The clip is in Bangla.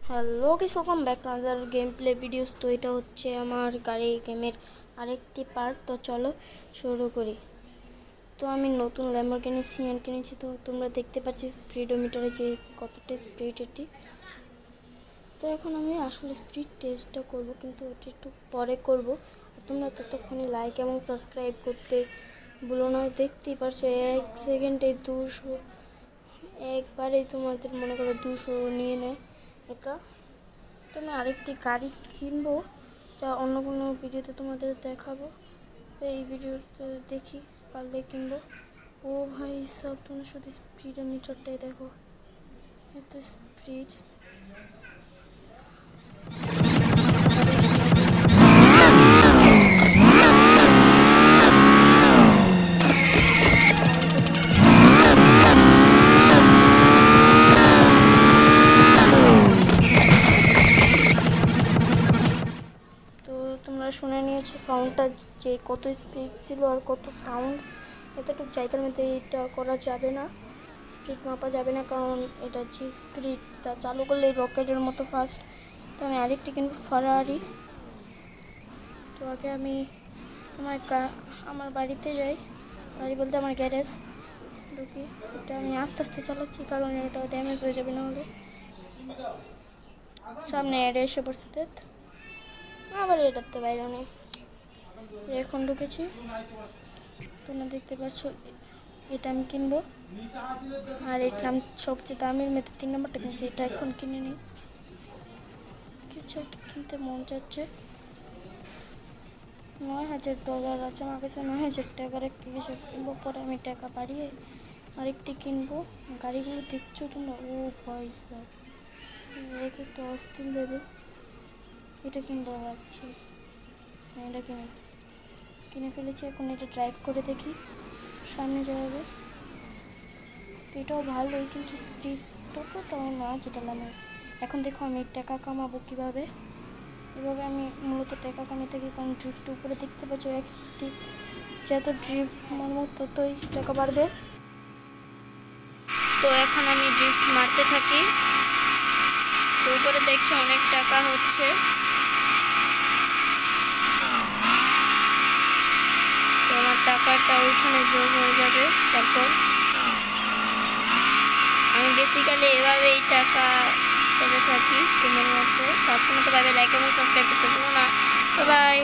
Hello guys, welcome back to another game play videos. তো এটা হচ্ছে আমার গাড়ি গেমের আরেকটি পার্ট। তো চলো শুরু করি। তো আমি নতুন ল্যাম্বরগিনি সিয়ান কিনেছি। তো তোমরা দেখতে পাচ্ছ স্পিডোমিটারে যে কতটা স্পিড এটি। তো এখন আমি আসলে স্পিড টেস্টটা করব, কিন্তু ওটা একটু পরে করব। তোমরা ততক্ষণে লাইক এবং সাবস্ক্রাইব করতে ভুলো না। দেখতেই পারছো 1 সেকেন্ডে 200, একবারে তোমাদের মনে করো 200 নিয়ে নেয় এটা। তো আমি আরেকটি গাড়ি কিনবো, যা অন্য কোনো ভিডিওতে তোমাদের দেখাবো। এই ভিডিওতে দেখি পারলে কিনবো। ও ভাই সব, তোমরা শুধু স্পিডোমিটারটাই দেখো, এত স্পিড। তোমরা শুনে নিয়েছো সাউন্ডটা, যে কত স্পিড ছিল আর কত সাউন্ড। এতটুকু জায়গার মধ্যে এটা করা যাবে না, স্পিড মাপা যাবে না, কারণ এটা যে স্পিডটা চালু করলে রকেটের মতো ফাস্ট। তো আমি আরেকটি কিনবো ফারারি। তো আগে আমি আমার বাড়িতে যাই, বাড়ি বলতে আমার গ্যারেজ ঢুকি। এটা আমি আস্তে আস্তে চালাচ্ছি, কারণ এটা ড্যামেজ হয়ে যাবে, না হলে সামনে অ্যাড এসে পড়ছে। আবার এটাতে বাইরে নেই, এখন ঢুকেছি। তোমরা দেখতে পাচ্ছ এটা আমি কিনবো। আর এটা আমি সবচেয়ে দামের মধ্যে 3 নম্বরটা কিনছি, এটা এখন কিনে নিই। কিছু একটা কিনতে মন চাচ্ছে। $9,000 আছে আমার কাছে। 9,000 টাকার একটি কিছু কিনবো, পরে আমি টাকা বাড়িয়ে আরেকটি কিনবো। গাড়িগুলো দেখছো তোমরা, ও পয়সা এক একটু অস্থির দেবে। এটা কিনবো ভাবছি, হ্যাঁ এটা কিনে ফেলেছি। এখন এটা ড্রাইভ করে দেখি সামনে যাবে। এটাও ভালোই, কিন্তু স্পিড ততটাও না যেটা লাগে। এখন দেখো আমি টাকা কামাবো কীভাবে। এভাবে আমি মূলত টাকা কামিয়ে থাকি, কারণ ড্রিফট উপরে দেখতে পাচ্ছ একটি, যত ড্রিফট মারবো ততই টাকা বাড়বে। তো এখন আমি ড্রিফট মারতে থাকি। তো উপরে দেখছো অনেক টাকা হচ্ছে। তো আমার টাকাটা ওইখানে যোগ হয়ে যাবে। তারপর আমি বেসিক্যালি এভাবেই টাকা পেতে থাকি গেমের মধ্যে। আজকের মতো বাইরে লাইক এবং সাবস্ক্রাইব করতে ভুলো না। বাই।